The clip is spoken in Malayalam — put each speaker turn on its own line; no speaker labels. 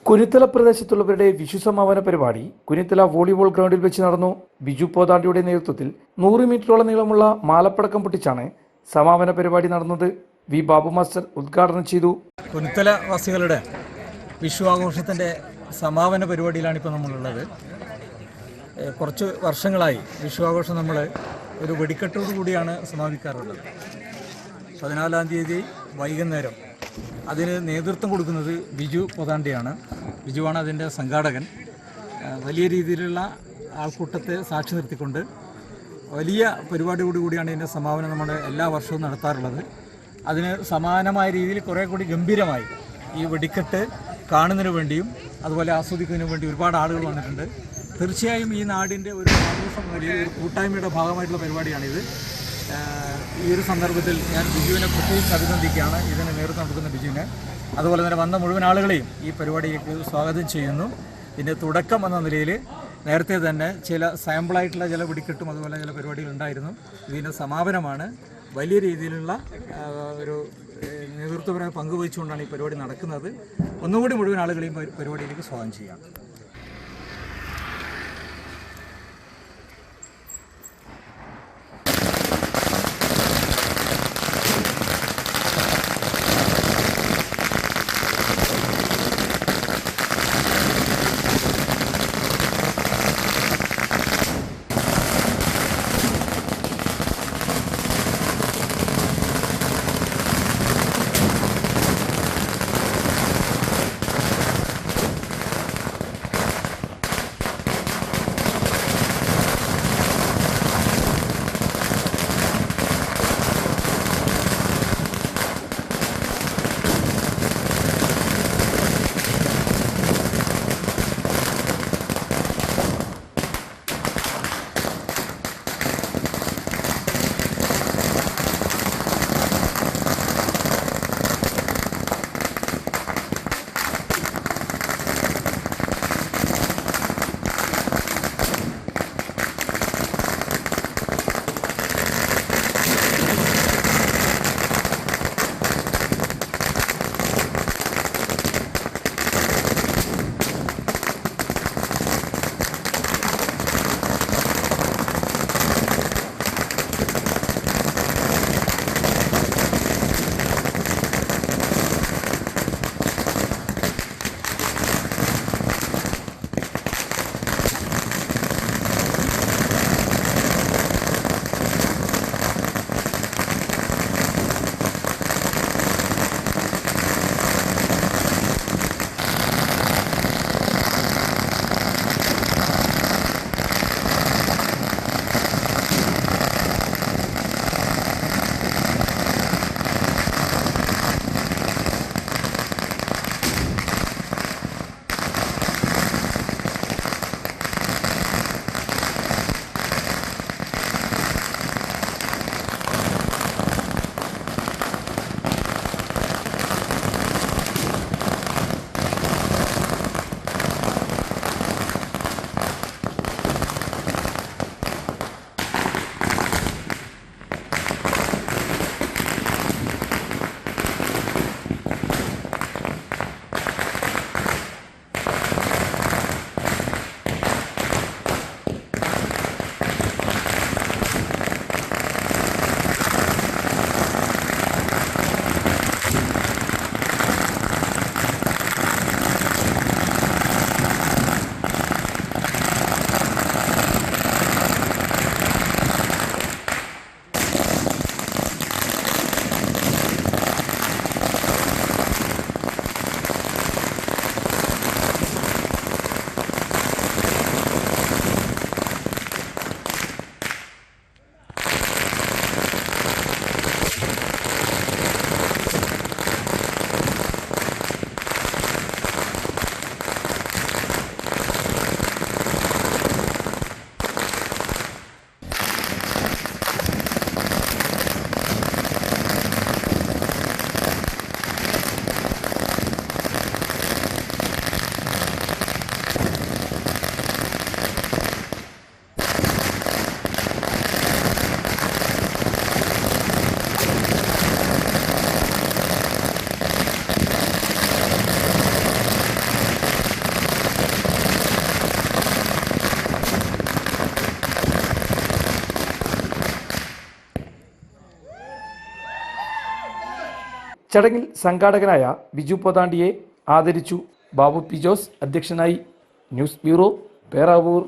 കുരുത്തല പ്രദേശത്തുള്ളവരുടെ വിഷു സമാപന പരിപാടി കുരുത്തല വോളിബോൾ ഗ്രൗണ്ടിൽ വെച്ച് നടന്നു. ബിജു പോതാണ്ടിയുടെ നേതൃത്വത്തിൽ 100 മീറ്ററോളം നീളമുള്ള മാലപ്പടക്കം പൊട്ടിച്ചാണ് സമാപന പരിപാടി നടന്നത്. വി ബാബു മാസ്റ്റർ ഉദ്ഘാടനം ചെയ്തു.
കുരുത്തല വാസികളുടെ വിഷു ആഘോഷത്തിൻ്റെ സമാപന പരിപാടിയിലാണ് ഇപ്പോൾ നമ്മളുള്ളത്. കുറച്ച് വർഷങ്ങളായി വിഷു ആഘോഷം നമ്മൾ ഒരു വെടിക്കെട്ടോടു കൂടിയാണ് സമാപിക്കാറുള്ളത്. 14-ാം തീയതി വൈകുന്നേരം അതിന് നേതൃത്വം കൊടുക്കുന്നത് ബിജു പോതാണ്ടിയാണ്. ബിജുവാണ് അതിൻ്റെ സംഘാടകൻ. വലിയ രീതിയിലുള്ള ആൾക്കൂട്ടത്തെ സാക്ഷി നിർത്തിക്കൊണ്ട് വലിയ പരിപാടിയോടുകൂടിയാണ് ഇതിൻ്റെ സമാപനം നമ്മൾ എല്ലാ വർഷവും നടത്താറുള്ളത്. അതിന് സമാനമായ രീതിയിൽ കുറേ കൂടി ഗംഭീരമായി ഈ വെടിക്കെട്ട് കാണുന്നതിന് വേണ്ടിയും അതുപോലെ ആസ്വദിക്കുന്നതിന് വേണ്ടി ഒരുപാട് ആളുകൾ വന്നിട്ടുണ്ട്. തീർച്ചയായും ഈ നാടിൻ്റെ ഒരു ആഘോഷം വലിയ ഒരു കൂട്ടായ്മയുടെ ഭാഗമായിട്ടുള്ള പരിപാടിയാണിത്. ഈ ഒരു സന്ദർഭത്തിൽ ഞാൻ ബിജുവിനെ പ്രത്യേകിച്ച് അഭിനന്ദിക്കുകയാണ്, ഇതിന് നേതൃത്വം കൊടുക്കുന്ന ബിജുവിനെ. അതുപോലെ തന്നെ വന്ന മുഴുവൻ ആളുകളെയും ഈ പരിപാടിയിലേക്ക് സ്വാഗതം ചെയ്യുന്നു. ഇതിൻ്റെ തുടക്കം എന്ന നിലയിൽ നേരത്തെ തന്നെ ചില സാമ്പിളായിട്ടുള്ള ചില വെടിക്കെട്ടും അതുപോലെ ചില പരിപാടികൾ ഉണ്ടായിരുന്നു. ഇതിൻ്റെ സമാപനമാണ്. വലിയ രീതിയിലുള്ള ഒരു നേതൃത്വപരമായി പങ്കുവഹിച്ചുകൊണ്ടാണ് ഈ പരിപാടി നടക്കുന്നത്. ഒന്നുകൂടി മുഴുവൻ ആളുകളെയും പരിപാടിയിലേക്ക് സ്വാഗതം ചെയ്യാം.
ചടങ്ങിൽ സംഘാടകനായ ബിജു പോതാണ്ടിയെ ആദരിച്ചു. ബാബു പി ജോസ് അധ്യക്ഷനായി. News bureau, Peravoor.